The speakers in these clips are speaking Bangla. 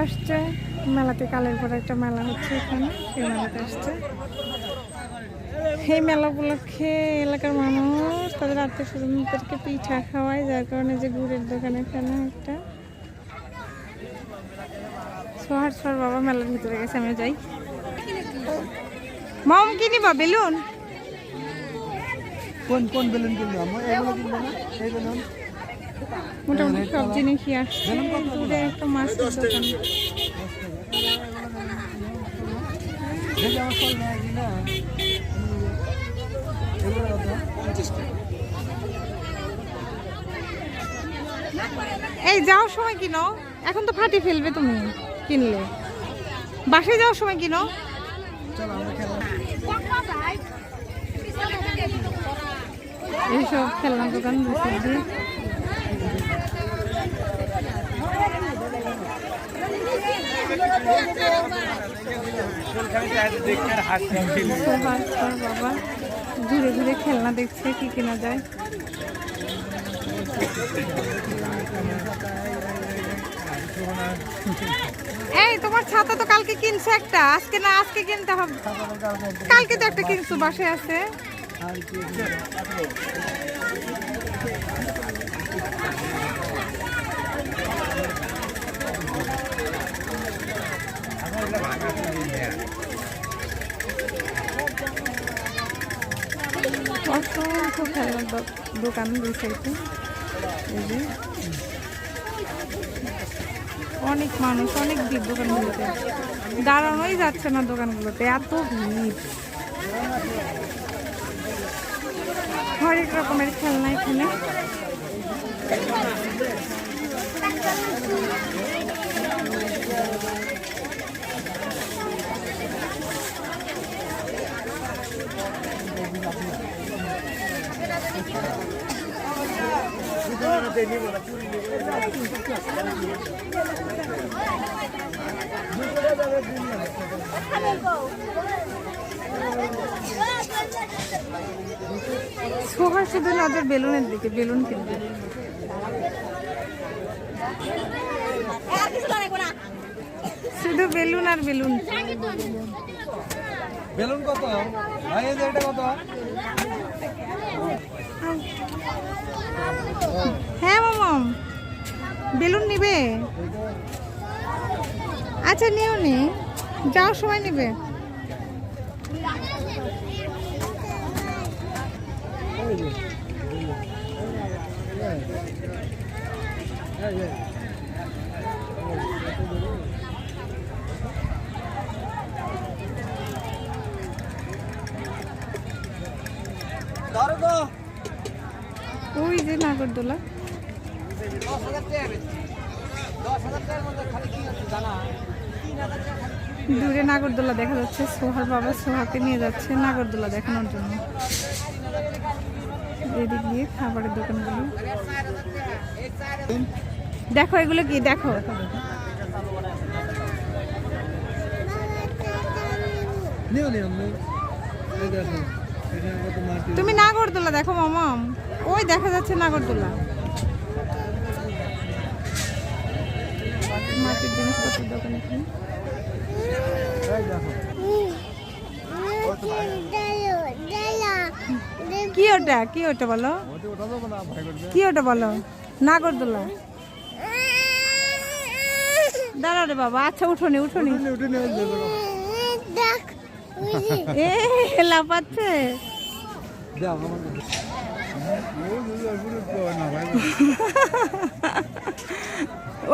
আসছে মেলাতে, কালের পর একটা মেলা হচ্ছে এখানে, সেই মেলাতে আসছে। এই মেলা উপলক্ষে এলাকার মানুষ তাদের আত্মীয় স্বজনদেরকে পিঠা খাওয়ায়, যার কারণে যে গুড়ের দোকান এখানে একটা। সোহার সোহার বাবা মেলার ভিতরে গেছে, আমি যাই। মম কি নিবা? বেলুন? কোন কোন বেলুন কিনবো? এগুলো কিনবো না? এই বেলুন মোটামুটি সব জিনিসই আসছে। দূরে একটা মাছের দোকান। এই যাওয়ার সময় কিনো, এখন তো ফাটি ফেলবে তুমি কিনলে। বাসায় যাওয়ার সময় কিনো। এইসব খেলনার দোকান বসে বাবা ঘুরে ঘুরে খেলনা দেখছে, কি কেনা যায়। এই তোমার ছাতা তো কালকে কিনছো একটা, আজকে না? আজকে কিনতে হবে। কালকে তো একটা কিনছো, বাসায় আছে। অসংখ্য খেলনার দোকান দুই সাইডে। অনেক মানুষ, অনেক ভিড় দোকানগুলোতে, দাঁড়ানোই যাচ্ছে না দোকানগুলোতে, এত ভিড়। হরেক রকমের খেলনা এখানে। সোহার শুধু নজর বেলুনের দিকে, বেলুন কিনবে। শুধু বেলুন আর বেলুন। বেলুন কত ভাই? এটা কত? হ্যাঁ মামাম, বেলুন নিবে? আচ্ছা নিও নি, যাওয়ার সময় নিবে। ওই যে নাগরদোলা, দূরে নাগরদোলা দেখা যাচ্ছে। সোহার বাবা সোহাকে নিয়ে যাচ্ছে নাগরদোলা দেখানোর জন্য। এদিক দিয়ে খাবারের দোকানগুলো দেখো। এগুলো কি দেখো? তুমি নাগরদোলা দেখো মামাম, ওই দেখা যাচ্ছে নাগরদোলা। মাটির জিনিসপত্রের দোকান এখানে। কি ওটা? কি ওটা বলো? কি ওটা বলো? নাগরদোলা। দাঁড়া রে বাবা। আচ্ছা উঠোনি উঠোনি। এ লাফাচ্ছে।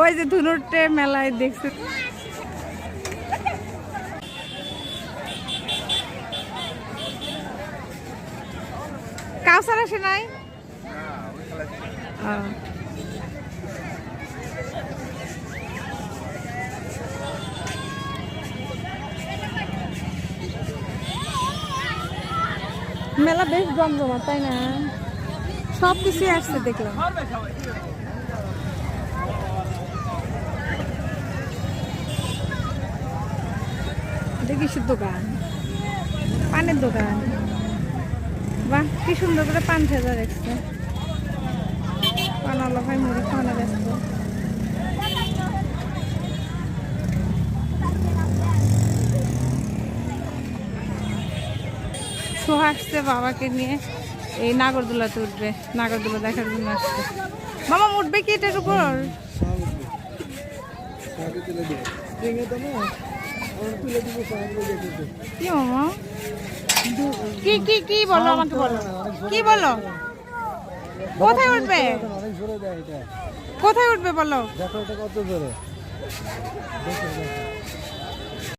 ওই যে ধুনুরটে মেলায় দেখছে। কাউসার আসে নাই? মেলা বেশ জমজমাট, তাই না? সব কিছুই আসছে দেখলাম। দেখিস দোকান, পানের দোকান। বাহ কি সুন্দর করে পান ভেজা রাখছে। পানালো ভাই মুড়ি খাওয়ানো ব্যস্ত। সোহা আসছে বাবাকে নিয়ে এই নাগরদোলাতে উঠবে, নাগরদোলা দেখার জন্য আসছে। মামা উঠবে কি এটার উপর? কি মামা কি কি কি বলো, আমাকে বলো কি বলো, কোথায় উঠবে, অনেক জোরে দেয় এটা। কোথায় উঠবে বলো? দেখো এটা কত জোরে। দেখো দেখো